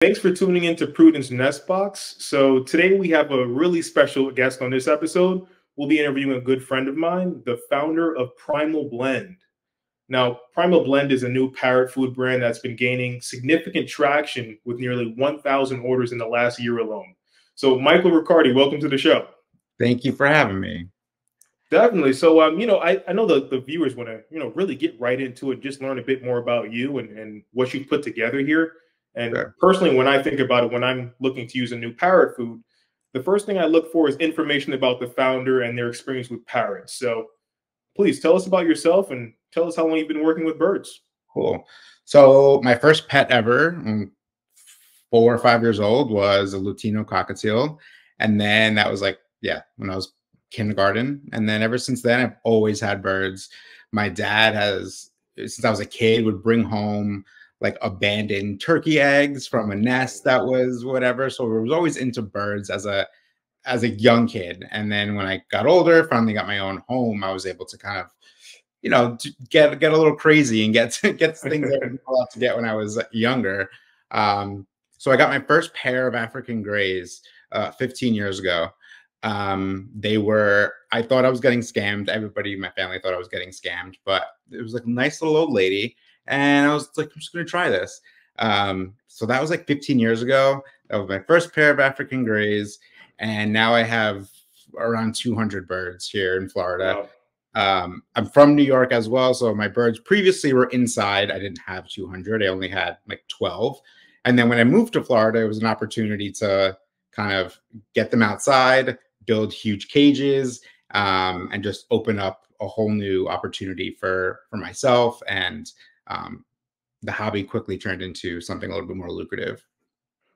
Thanks for tuning in to Prudence Nestbox. So today we have a really special guest on this episode. We'll be interviewing a good friend of mine, the founder of Primal Blend. Now, Primal Blend is a new parrot food brand that's been gaining significant traction with nearly 1,000 orders in the last year alone. So, Michael Ricciardi, welcome to the show. Thank you for having me. Definitely. So, I know the viewers want to, really get right into it, just learn a bit more about you and what you've put together here. And Sure. personally, when I think about it, when I'm looking to use a new parrot food, the first thing I look for is information about the founder and their experience with parrots. So please tell us about yourself and tell us how long you've been working with birds. Cool. So my first pet ever, 4 or 5 years old, was a Latino cockatiel. And then that was when I was kindergarten. And then ever since then, I've always had birds. My dad has, since I was a kid, would bring home like abandoned turkey eggs from a nest that was whatever. So I was always into birds as a young kid. And then when I got older, finally got my own home, I was able to kind of, get a little crazy and get things that I wasn't allowed to get when I was younger. So I got my first pair of African grays 15 years ago. I thought I was getting scammed. Everybody in my family thought I was getting scammed, but it was like a nice little old lady. And I was like, I'm just going to try this. So that was like 15 years ago. That was my first pair of African grays. And now I have around 200 birds here in Florida. Wow. I'm from New York as well. So my birds previously were inside. I didn't have 200. I only had like 12. And then when I moved to Florida, it was an opportunity to kind of get them outside, build huge cages, and just open up a whole new opportunity for myself. And the hobby quickly turned into something a little bit more lucrative.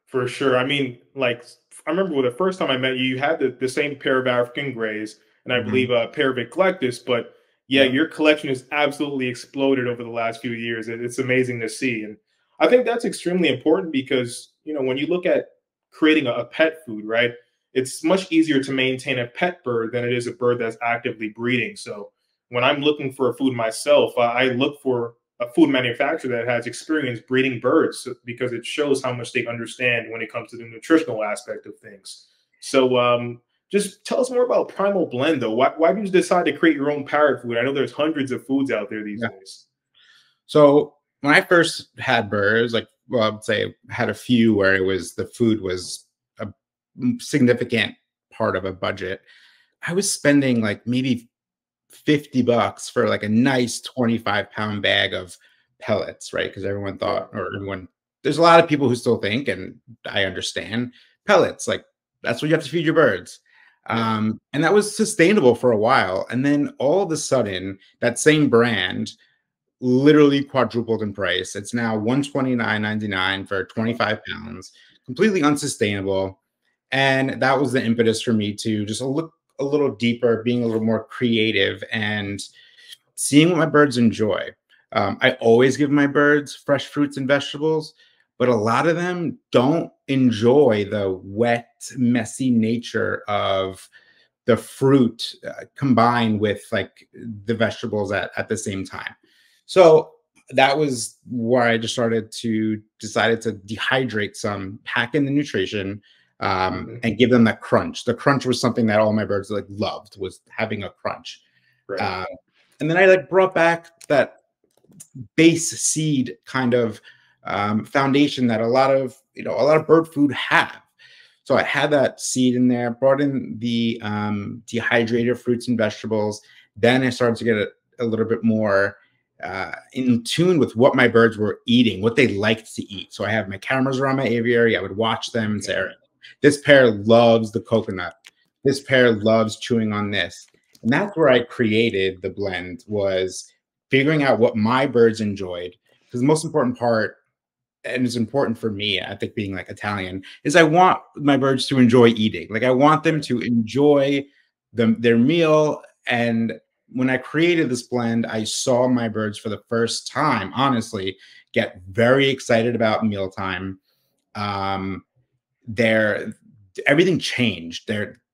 For sure. I mean, like, I remember the first time I met you, you had the same pair of African grays and I believe a pair of eclectus, but yeah, Yeah. your collection has absolutely exploded over the last few years. It's amazing to see. And I think that's extremely important because, when you look at creating a pet food, right, it's much easier to maintain a pet bird than it is a bird that's actively breeding. So when I'm looking for a food myself, I look for a food manufacturer that has experience breeding birds because it shows how much they understand when it comes to the nutritional aspect of things. So just tell us more about Primal Blend, though. Why did you decide to create your own parrot food? I know there's hundreds of foods out there these Yeah. days. So when I first had birds, I would say had a few where the food was a significant part of a budget. I was spending like maybe $50 for like a nice 25-pound bag of pellets, right? Because there's a lot of people who still think, and I understand, pellets, like that's what you have to feed your birds. Yeah. And that was sustainable for a while. And then all of a sudden, that same brand literally quadrupled in price. It's now $129.99 for 25 pounds, completely unsustainable. And that was the impetus for me to just look a little deeper, being a little more creative and seeing what my birds enjoy. I always give my birds fresh fruits and vegetables, but a lot of them don't enjoy the wet, messy nature of the fruit combined with like the vegetables at the same time. So that was where I just decided to dehydrate some, pack in the nutrition, and give them that crunch. The crunch was something that all my birds like loved, was having a crunch. Right. Uh, and then I like brought back that base seed kind of foundation that a lot of bird food have. So I had that seed in there, brought in the dehydrated fruits and vegetables. Then I started to get a little bit more in tune with what my birds were eating, what they liked to eat. So I have my cameras around my aviary. I would watch them and say, all right, this pair loves the coconut. This pair loves chewing on this. And that's where I created the blend, was figuring out what my birds enjoyed. Because the most important part, and it's important for me, I think, being like Italian, is I want my birds to enjoy eating. Like I want them to enjoy their meal. And when I created this blend, I saw my birds for the first time, honestly, get very excited about mealtime. Everything changed.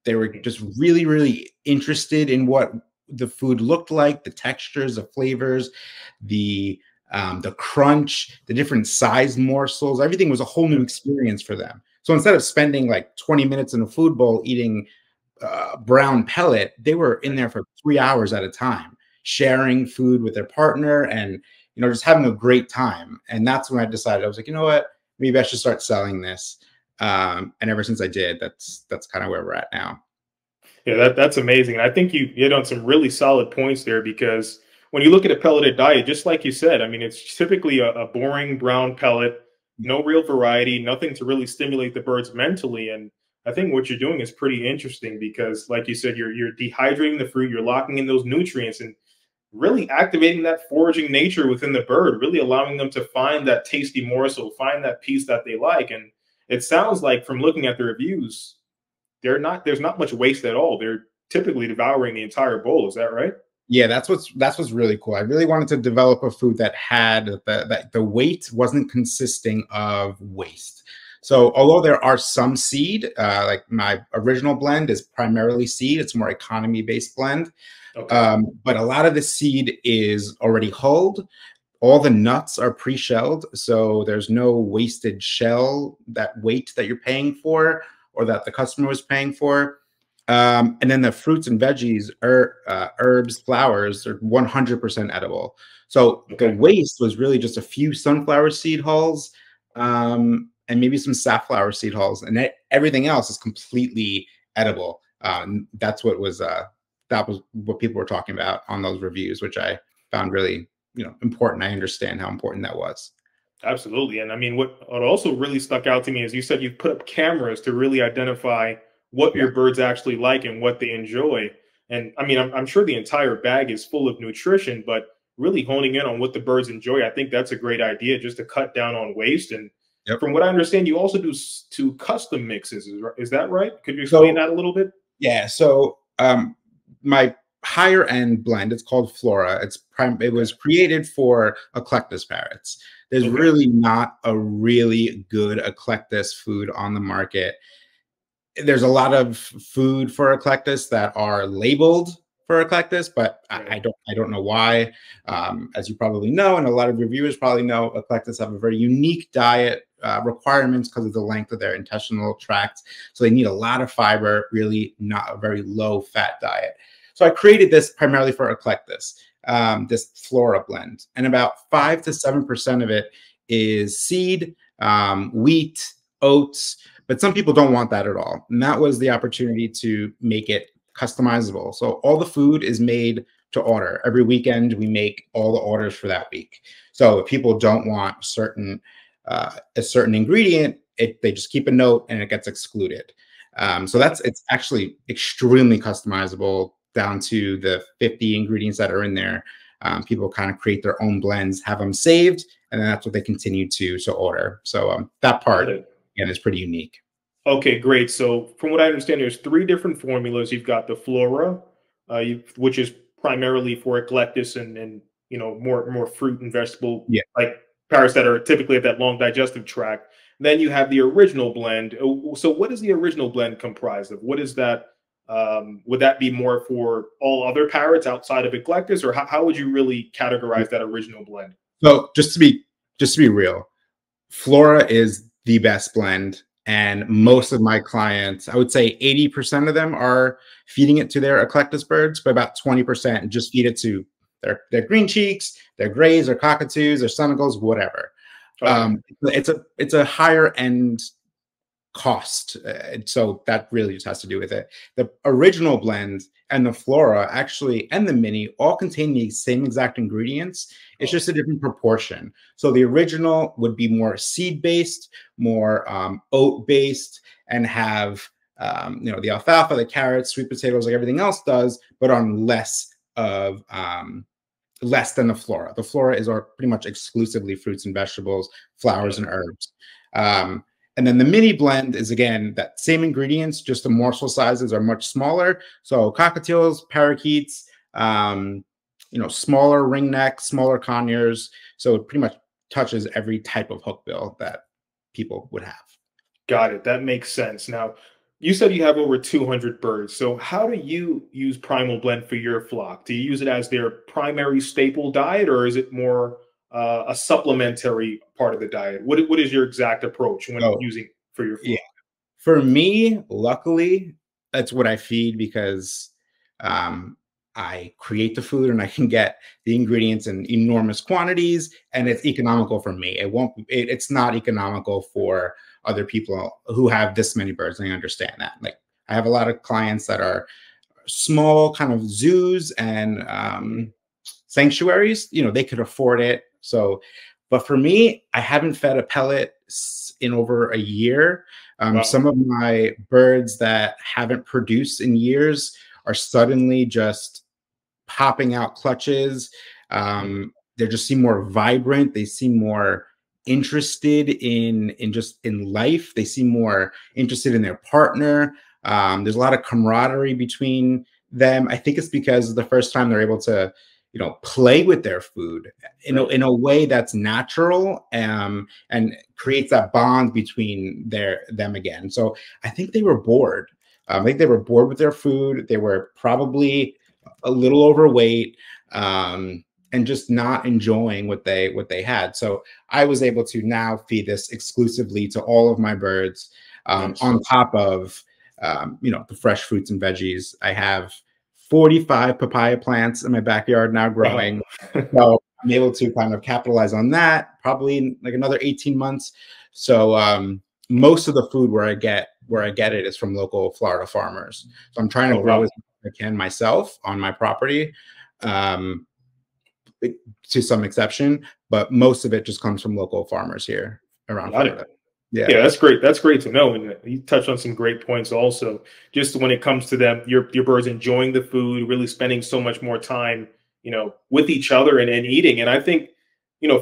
They were just really, really interested in what the food looked like, the textures, the flavors, the the crunch, the different size morsels, everything was a whole new experience for them. So instead of spending like 20 minutes in a food bowl eating brown pellet, they were in there for 3 hours at a time, sharing food with their partner and, just having a great time. And that's when I decided, I was like, you know what, maybe I should start selling this. And ever since I did, that's kind of where we're at now. Yeah, that's amazing. And I think you hit on some really solid points there because when you look at a pelleted diet, just like you said, I mean, it's typically a boring brown pellet, no real variety, nothing to really stimulate the birds mentally. And I think what you're doing is pretty interesting because, like you said, you're dehydrating the fruit, you're locking in those nutrients, and really activating that foraging nature within the bird, really allowing them to find that tasty morsel, find that piece that they like. And it sounds like from looking at the reviews, there's not much waste at all. They're typically devouring the entire bowl. Is that right? Yeah, that's what's really cool. I really wanted to develop a food that had that the weight wasn't consisting of waste. So although there are some seed, like my original blend is primarily seed, it's more economy based blend. Okay. But a lot of the seed is already hulled. All the nuts are pre-shelled, so there's no wasted shell, that weight that you're paying for or that the customer was paying for. And then the fruits and veggies, herbs, flowers, are 100% edible. So the Okay. waste was really just a few sunflower seed hulls, and maybe some safflower seed hulls, and everything else is completely edible. That was what people were talking about on those reviews, which I found really important. I understand how important that was. Absolutely. And I mean, what also really stuck out to me is you said you've put up cameras to really identify what Yeah. your birds actually like and what they enjoy. And I mean, I'm sure the entire bag is full of nutrition, but really honing in on what the birds enjoy, I think that's a great idea just to cut down on waste. And Yep. from what I understand, you also do two custom mixes. Is that right? Could you explain So that a little bit? yeah, my higher end blend, it's called Flora. It Okay. was created for Eclectus parrots. There's Okay. really not a really good Eclectus food on the market. There's a lot of food for Eclectus that are labeled for Eclectus, but Right. I don't know why. As you probably know, and a lot of reviewers probably know, Eclectus have a very unique diet requirements because of the length of their intestinal tract. So they need a lot of fiber, really not a very low fat diet. So I created this primarily for Eclectus, this Flora blend, and about 5 to 7% of it is seed, wheat, oats, but some people don't want that at all. And that was the opportunity to make it customizable. So all the food is made to order. Every weekend, we make all the orders for that week. So if people don't want a certain ingredient, they just keep a note and it gets excluded. So it's actually extremely customizable down to the 50 ingredients that are in there. People kind of create their own blends, have them saved, and then that's what they continue to order. So that Got part, it. again, is pretty unique. Okay, great. So from what I understand, there's three different formulas. You've got the Flora, which is primarily for eclectus and more fruit and vegetable Yeah. like parrots that are typically at that long digestive tract. Then you have the original blend. So what is the original blend comprised of? What is that? Would that be more for all other parrots outside of eclectus, or how would you really categorize that original blend? So just to be real, Flora is the best blend. And Okay. most of my clients, I would say 80% of them are feeding it to their Eclectus birds, but about 20% just feed it to their green cheeks, their grays, their cockatoos, their senegals, whatever. Okay. It's a higher end cost. So that really just has to do with it. The original blend and the Flora actually and the Mini all contain the same exact ingredients. It's Oh, just a different proportion. So the original would be more seed based, more oat based, and have the alfalfa, the carrots, sweet potatoes, like everything else does, but on less than the Flora. The Flora is pretty much exclusively fruits and vegetables, flowers got and it. herbs. Um, and then the mini blend is again that same ingredients, just the morsel sizes are much smaller. So cockatiels, parakeets, smaller ringneck, smaller conures. So it pretty much touches every type of hookbill that people would have. Got it. That makes sense. Now, you said you have over 200 birds. So, how do you use Primal Blend for your flock? Do you use it as their primary staple diet, or is it more a supplementary part of the diet? What is your exact approach when So using for your yeah, flock? for me, luckily, that's what I feed because um, I create the food and I can get the ingredients in enormous quantities, and it's economical for me. It won't. It's not economical for other people who have this many birds. And I understand that. Like I have a lot of clients that are small, kind of zoos and sanctuaries. You know, they could afford it. So, but for me, I haven't fed a pellet in over a year. Wow. Some of my birds that haven't produced in years are suddenly just popping out clutches. They just seem more vibrant. They seem more interested in just in life. They seem more interested in their partner. There's a lot of camaraderie between them. I think it's because it's the first time they're able to, you know, play with their food Right. in a way that's natural, and creates that bond between them again. So I think they were bored. I think they were bored with their food. They were probably a little overweight, and just not enjoying what they had. So I was able to now feed this exclusively to all of my birds, Nice. on top of you know, the fresh fruits and veggies. I have 45 papaya plants in my backyard now Wow. growing. So I'm able to kind of capitalize on that probably in like another 18 months. So most of the food where I get it is from local Florida farmers. So I'm trying to Oh, grow wow. as much as I can myself on my property, um, to some exception, but most of it just comes from local farmers here around Got it. Florida. Yeah. Yeah, that's great. That's great to know. And you touched on some great points also. Just when it comes to them, your birds enjoying the food, really spending so much more time, with each other and eating. And I think,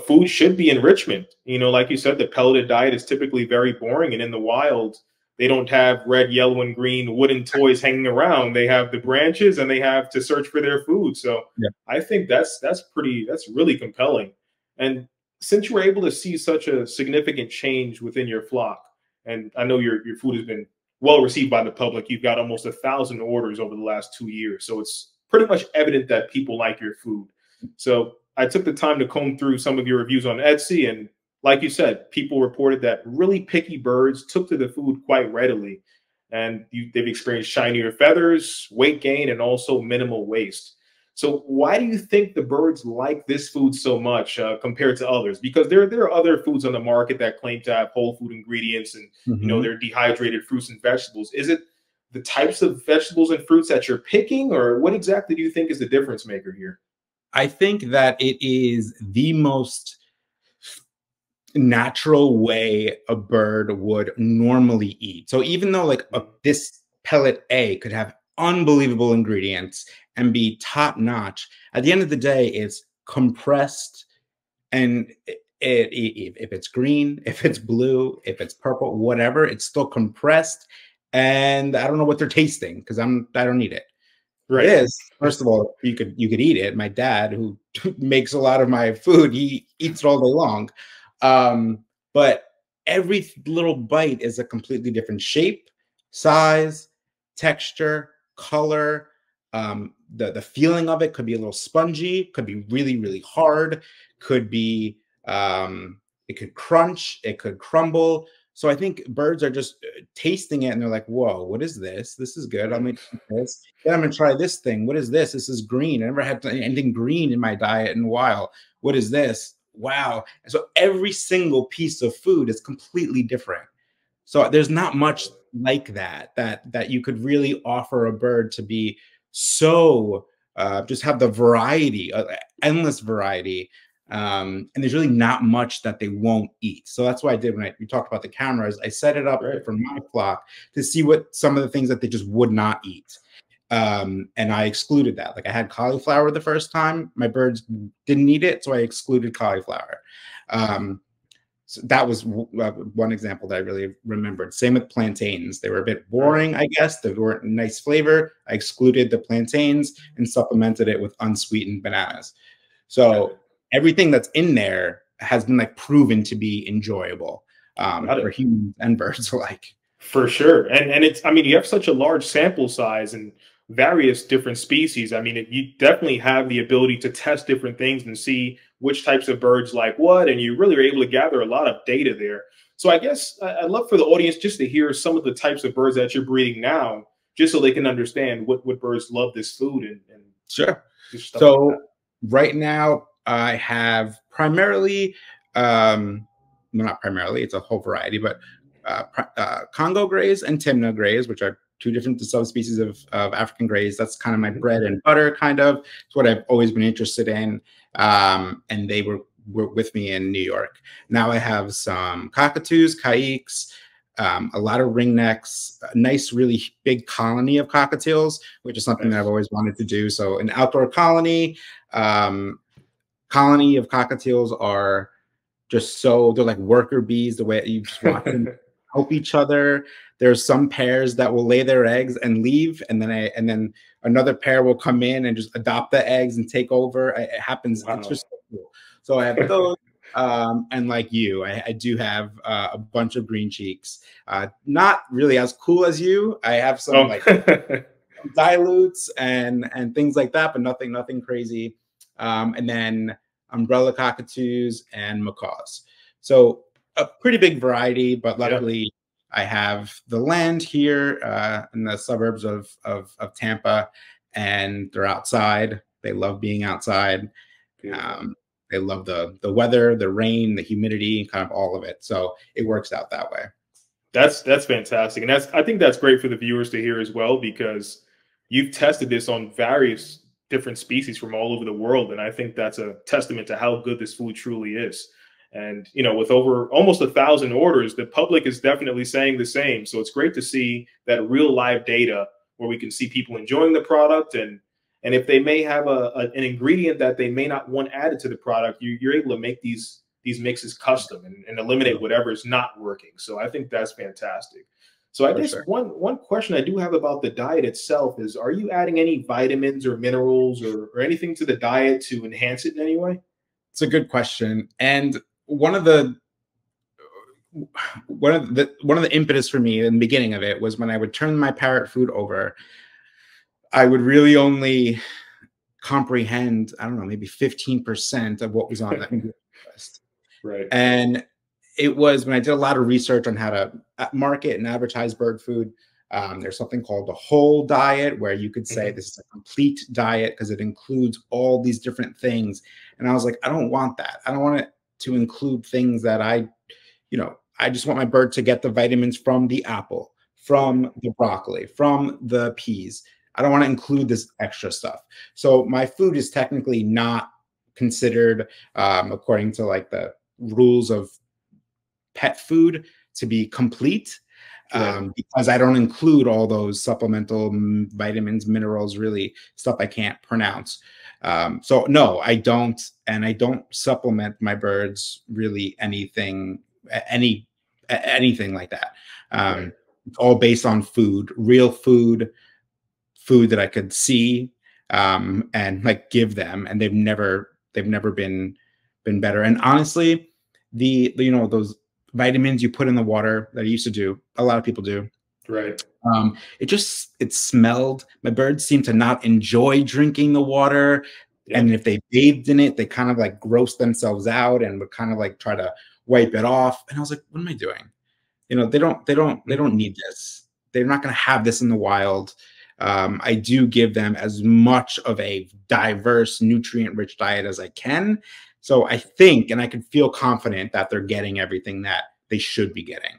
food should be enrichment. Like you said, the pelleted diet is typically very boring. And in the wild, they don't have red, yellow, and green wooden toys hanging around. They have the branches and they have to search for their food. So Yeah. I think that's really compelling. And since you were able to see such a significant change within your flock, and I know your food has been well received by the public, you've got almost 1,000 orders over the last 2 years, so it's pretty much evident that people like your food. So I took the time to comb through some of your reviews on Etsy, and like you said, people reported that really picky birds took to the food quite readily, and they've experienced shinier feathers, weight gain, and also minimal waste. So why do you think the birds like this food so much compared to others? Because there are other foods on the market that claim to have whole food ingredients and Mhm. they're dehydrated fruits and vegetables. Is it the types of vegetables and fruits that you're picking, or what exactly do you think is the difference maker here? I think that it is the most natural way a bird would normally eat. So even though like this pellet A could have unbelievable ingredients and be top notch, at the end of the day, it's compressed, and if it's green, if it's blue, if it's purple, whatever, it's still compressed. And I don't know what they're tasting because I don't need it. Right. This, first of all, you could eat it. My dad, who makes a lot of my food, he eats it all day long. But every little bite is a completely different shape, size, texture, color. The feeling of it could be a little spongy, could be really, really hard, could be it could crunch, it could crumble. So I think birds are just tasting it and they're like, whoa, what is this? This is good. I'm Right. gonna eat this. Then I'm gonna try this thing. What is this? This is green. I never had anything green in my diet in a while. What is this? Wow. And so every single piece of food is completely different. So there's not much like that you could really offer a bird to be so just have the variety, endless variety. And there's really not much that they won't eat. So that's what I did when we talked about the cameras. I set it up Right. for my flock to see what some of the things that they just would not eat. And I excluded that. Like I had cauliflower the first time, my birds didn't eat it, so I excluded cauliflower. Um, so that was one example that I really remembered. Same with plantains. They were a bit Right. boring, I guess. They weren't nice flavor. I excluded the plantains and supplemented it with unsweetened bananas. Got So it. everything that's in there has been like proven to be enjoyable, Got for it. humans and birds alike. For sure. And it's, I mean, you have such a large sample size, and various different species. I mean, you definitely have the ability to test different things and see which types of birds like what, and you really are able to gather a lot of data there. So I guess I'd love for the audience just to hear some of the types of birds that you're breeding now, just so they can understand what birds love this food and Sure. just stuff like that. So right now I have primarily, well, not primarily, it's a whole variety, but Congo grays and Timna grays, which are two different subspecies of African grays. That's kind of my bread and butter, kind of. It's what I've always been interested in. And they were with me in New York. Now I have some cockatoos, caiques, a lot of ringnecks, a nice, really big colony of cockatiels, which is something that I've always wanted to do. So an outdoor colony, colony of cockatiels are just so, they're like worker bees, the way you just watch them help each other. There's some pairs that will lay their eggs and leave, and then another pair will come in and just adopt the eggs and take over. It happens. Wow. It's just so cool. So I have those. And like you, I do have a bunch of green cheeks. Not really as cool as you. I have some like dilutes and things like that, but nothing crazy. And then umbrella cockatoos and macaws. So a pretty big variety, but luckily I have the land here in the suburbs of Tampa, and they're outside. They love being outside. They love the weather, the rain, the humidity, and kind of all of it. So it works out that way. That's fantastic. And I think that's great for the viewers to hear as well, because you've tested this on various different species from all over the world. And I think that's a testament to how good this food truly is. And, you know, with over almost 1,000 orders, the public is definitely saying the same. So it's great to see that real live data where we can see people enjoying the product. And if they may have an ingredient that they may not want added to the product, you're able to make these mixes custom and eliminate whatever is not working. So I think that's fantastic. So I guess one question I do have about the diet itself is, are you adding any vitamins or minerals or anything to the diet to enhance it in any way? It's a good question. And one of the impetus for me in the beginning of it was when I would turn my Parrot food over, I would really only comprehend, I don't know, maybe 15% of what was on that list. Right. And it was when I did a lot of research on how to market and advertise bird food. There's something called the whole diet, where you could say this is a complete diet because it includes all these different things. And I was like, I don't want that. I don't want it to include things that I just want my bird to get the vitamins from the apple, from the broccoli, from the peas. I don't want to include this extra stuff. So my food is technically not considered, according to like the rules of pet food, to be complete, because I don't include all those supplemental vitamins, minerals, really stuff I can't pronounce. So no, I don't. And I don't supplement my birds really anything like that. It's all based on food, real food that I could see and like give them, and they've never been better. And honestly, those vitamins you put in the water that I used to do, a lot of people do. Right. It smelled. My birds seem to not enjoy drinking the water. And if they bathed in it, they kind of like gross themselves out and would kind of like try to wipe it off. And I was like, what am I doing? They don't need this. They're not going to have this in the wild. I do give them as much of a diverse, nutrient-rich diet as I can. So I think, and I can feel confident that they're getting everything that they should be getting.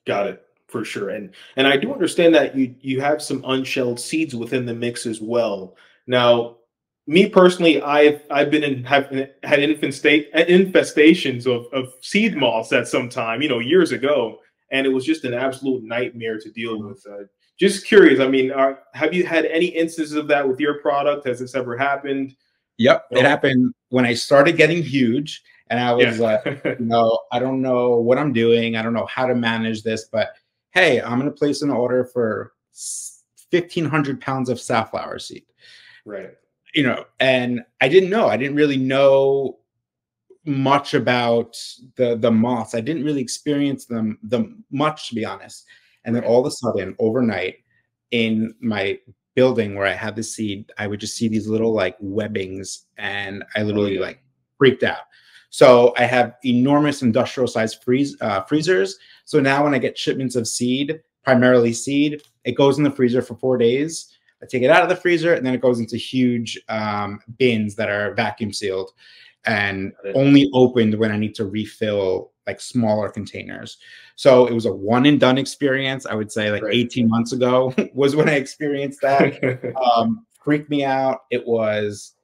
Got it, for sure. And I do understand that you have some unshelled seeds within the mix as well. Now, me personally, I've had infestations of seed moths at some time, years ago, and it was just an absolute nightmare to deal with. Just curious, I mean, have you had any instances of that with your product? Has this ever happened? Yep, it happened when I started getting huge, and I was like, I don't know what I'm doing. I don't know how to manage this, but hey, I'm going to place an order for 1,500 pounds of safflower seed. Right. And I didn't really know much about the moths. I didn't really experience them much, to be honest. And then all of a sudden, overnight, in my building where I had the seed, I would just see these little like webbings, and I Oh literally yeah. like freaked out. So I have enormous industrial sized freezers. So now when I get shipments of seed, primarily seed, it goes in the freezer for 4 days. I take it out of the freezer, and then it goes into huge bins that are vacuum sealed and only opened when I need to refill like smaller containers. So it was a one and done experience. I would say like Right. 18 months ago was when I experienced that. Freaked me out. It was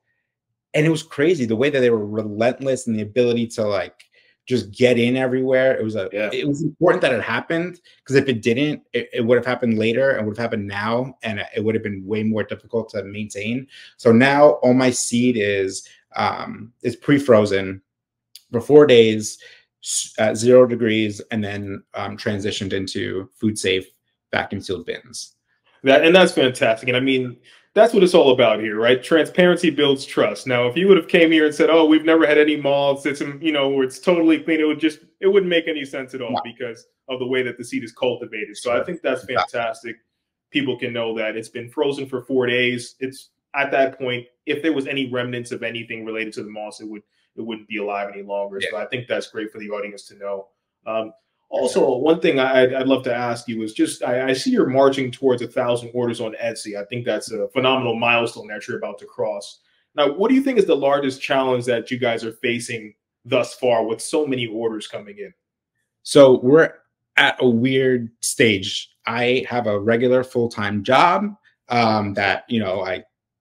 crazy the way that they were relentless and the ability to like just get in everywhere. Yeah. It was important that it happened, because if it didn't, it would have happened later and would have happened now, and it would have been way more difficult to maintain. So now all my seed is pre-frozen for 4 days at 0 degrees, and then transitioned into food safe vacuum sealed bins. That's fantastic. And I mean, that's what it's all about here, right? Transparency builds trust. Now, if you would have came here and said, "Oh, we've never had any moths, it's it's totally clean," it wouldn't make any sense at all, No. because of the way that the seed is cultivated. So I think that's fantastic. People can know that it's been frozen for 4 days. It's at that point, if there was any remnants of anything related to the moss, it wouldn't be alive any longer. Yeah. So I think that's great for the audience to know. Also, one thing I'd love to ask you is just, I see you're marching towards 1,000 orders on Etsy. I think that's a phenomenal milestone that you're about to cross. Now, what do you think is the largest challenge that you guys are facing thus far with so many orders coming in? So we're at a weird stage. I have a regular full-time job that,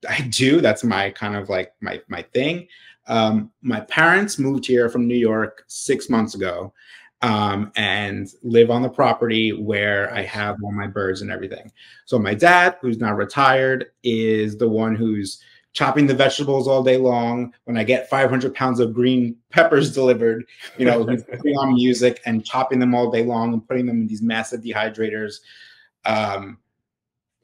I do. That's my kind of like my thing. My parents moved here from New York 6 months ago. And live on the property where I have all my birds and everything. So my dad, who's now retired, is the one who's chopping the vegetables all day long. When I get 500 pounds of green peppers delivered, he's putting on music and chopping them all day long and putting them in these massive dehydrators.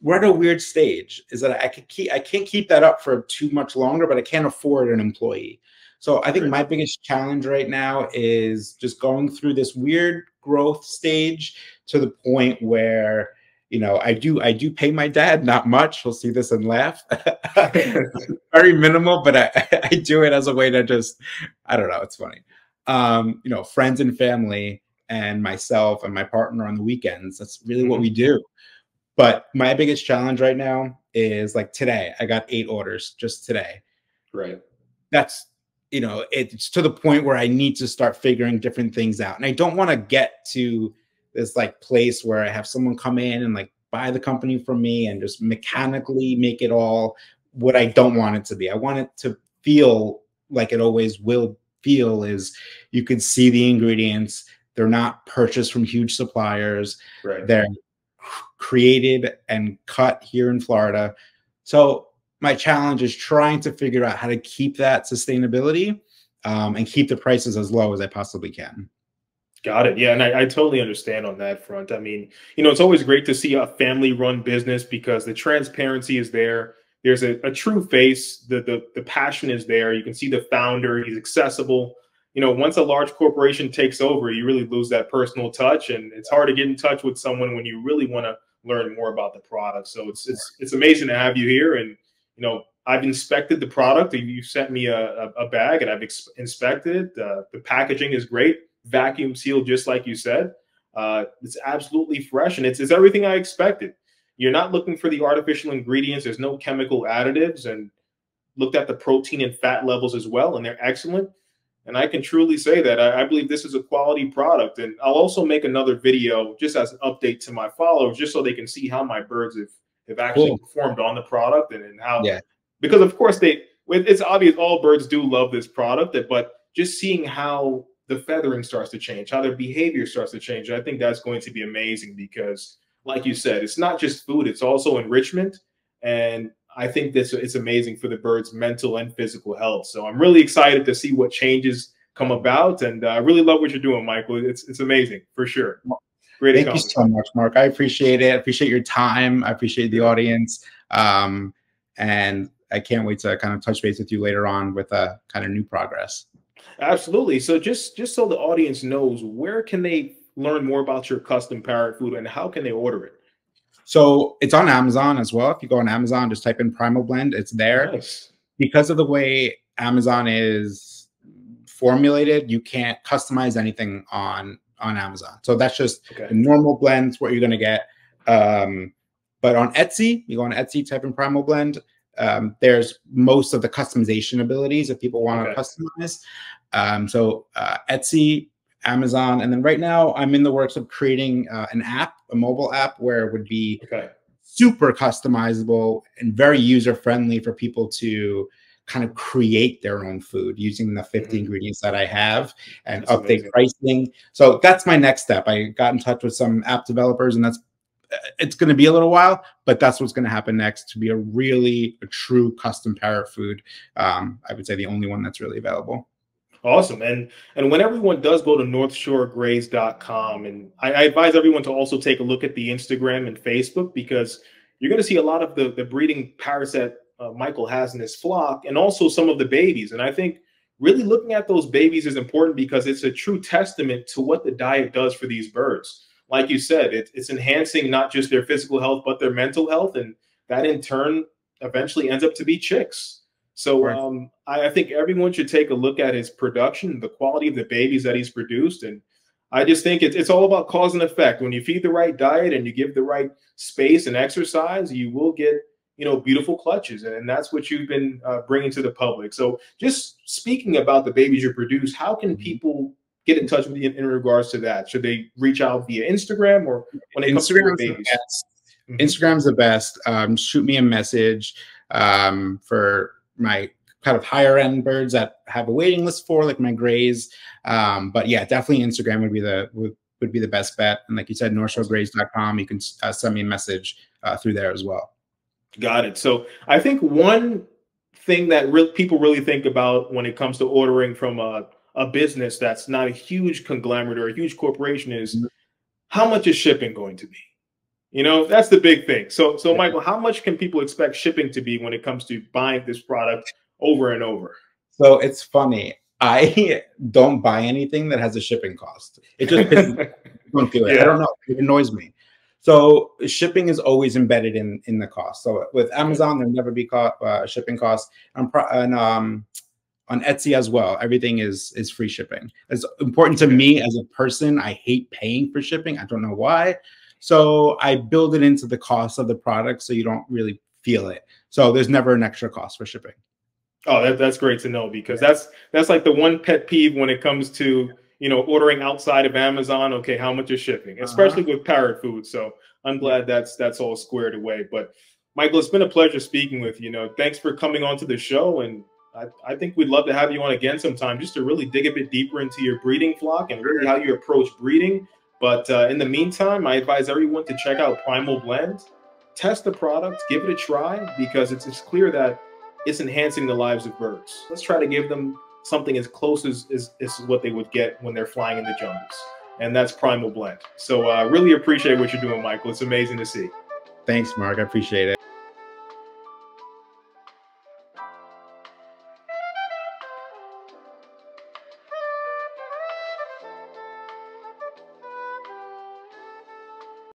We're at a weird stage, is that I can't keep that up for too much longer, but I can't afford an employee. So I think my biggest challenge right now is just going through this weird growth stage to the point where, I do pay my dad, not much. He'll see this and laugh. Very minimal, but I do it as a way to just, I don't know, it's funny. Friends and family and myself and my partner on the weekends. That's really what we do. But my biggest challenge right now is like today, I got 8 orders just today. Right. That's, it's to the point where I need to start figuring different things out. And I don't want to get to this like place where I have someone come in and like buy the company from me and just mechanically make it all what I don't want it to be. I want it to feel like it always will feel, is you can see the ingredients. They're not purchased from huge suppliers. Right. They're created and cut here in Florida. So my challenge is trying to figure out how to keep that sustainability and keep the prices as low as I possibly can. Got it. Yeah. And I totally understand on that front. I mean, it's always great to see a family run business because the transparency is there. There's a true face. The passion is there. You can see the founder. He's accessible. Once a large corporation takes over, you really lose that personal touch, and it's hard to get in touch with someone when you really want to learn more about the product. So it's amazing to have you here. And I've inspected the product. You sent me a bag, and I've inspected it. The packaging is great, vacuum sealed, just like you said. It's absolutely fresh, and it's everything I expected. You're not looking for the artificial ingredients. There's no chemical additives, and looked at the protein and fat levels as well, and they're excellent. And I can truly say that I believe this is a quality product. And I'll also make another video just as an update to my followers, just so they can see how my birds have actually performed on the product, and how, because of course it's obvious all birds do love this product, but just seeing how the feathering starts to change, how their behavior starts to change. I think that's going to be amazing because, like you said, it's not just food, it's also enrichment. And I think it's amazing for the birds' mental and physical health. So I'm really excited to see what changes come about. And I really love what you're doing, Michael. It's amazing, for sure. Great. Thank you so much, Mark. I appreciate it. I appreciate your time. I appreciate the audience. And I can't wait to kind of touch base with you later on with a kind of new progress. Absolutely. So just so the audience knows, where can they learn more about your custom parrot food and how can they order it? So it's on Amazon as well. If you go on Amazon, just type in Primal Blend, it's there. Nice. Because of the way Amazon is formulated, you can't customize anything on Amazon. So that's just the normal blends, what you're going to get. But on Etsy, you go on Etsy, type in Primal Blend. There's most of the customization abilities if people want to customize. So Etsy, Amazon, and then right now I'm in the works of creating an app, a mobile app, where it would be super customizable and very user friendly for people to kind of create their own food using the 50 ingredients that I have and update pricing. So that's my next step. I got in touch with some app developers, and it's going to be a little while, but that's what's going to happen next, to be a true custom Parrot food. I would say the only one that's really available. Awesome. And when everyone does go to northshoregraze.com, and I advise everyone to also take a look at the Instagram and Facebook, because you're going to see a lot of the breeding parrots that Michael has in his flock, and also some of the babies. And I think really looking at those babies is important, because it's a true testament to what the diet does for these birds. Like you said, it's enhancing not just their physical health, but their mental health. And that in turn eventually ends up to be chicks. So I think everyone should take a look at his production, the quality of the babies that he's produced. And I just think it's all about cause and effect. When you feed the right diet and you give the right space and exercise, you will get, beautiful clutches. And that's what you've been bringing to the public. So just speaking about the babies you produce, how can people get in touch with you in regards to that? Should they reach out via Instagram, or when it comes to your babies? Instagram's the best. Shoot me a message for my kind of higher end birds that have a waiting list for, like my grays. But yeah, definitely Instagram would be the best bet. And like you said, northshoregraze.com, you can send me a message through there as well. Got it. So I think one thing that people really think about when it comes to ordering from a business that's not a huge conglomerate or a huge corporation is how much is shipping going to be? That's the big thing. So Michael, how much can people expect shipping to be when it comes to buying this product over and over? So it's funny. I don't buy anything that has a shipping cost. It just pisses me. Don't do it. I don't know. It annoys me. So shipping is always embedded in the cost. So with Amazon, there'll never be shipping costs. And on Etsy as well, everything is free shipping. It's important to me as a person. I hate paying for shipping. I don't know why. So I build it into the cost of the product, so you don't really feel it. So there's never an extra cost for shipping. Oh, that's great to know, because that's like the one pet peeve when it comes to ordering outside of Amazon. Okay, how much is shipping, especially with parrot food? So I'm glad that's all squared away. But Michael, it's been a pleasure speaking with you. Thanks for coming on to the show, and I think we'd love to have you on again sometime, just to really dig a bit deeper into your breeding flock and really how you approach breeding. But in the meantime, I advise everyone to check out Primal Blend, test the product, give it a try, because it's clear that it's enhancing the lives of birds. Let's try to give them something as close as what they would get when they're flying in the jungles. And that's Primal Blend. So really appreciate what you're doing, Michael. It's amazing to see. Thanks, Mark. I appreciate it.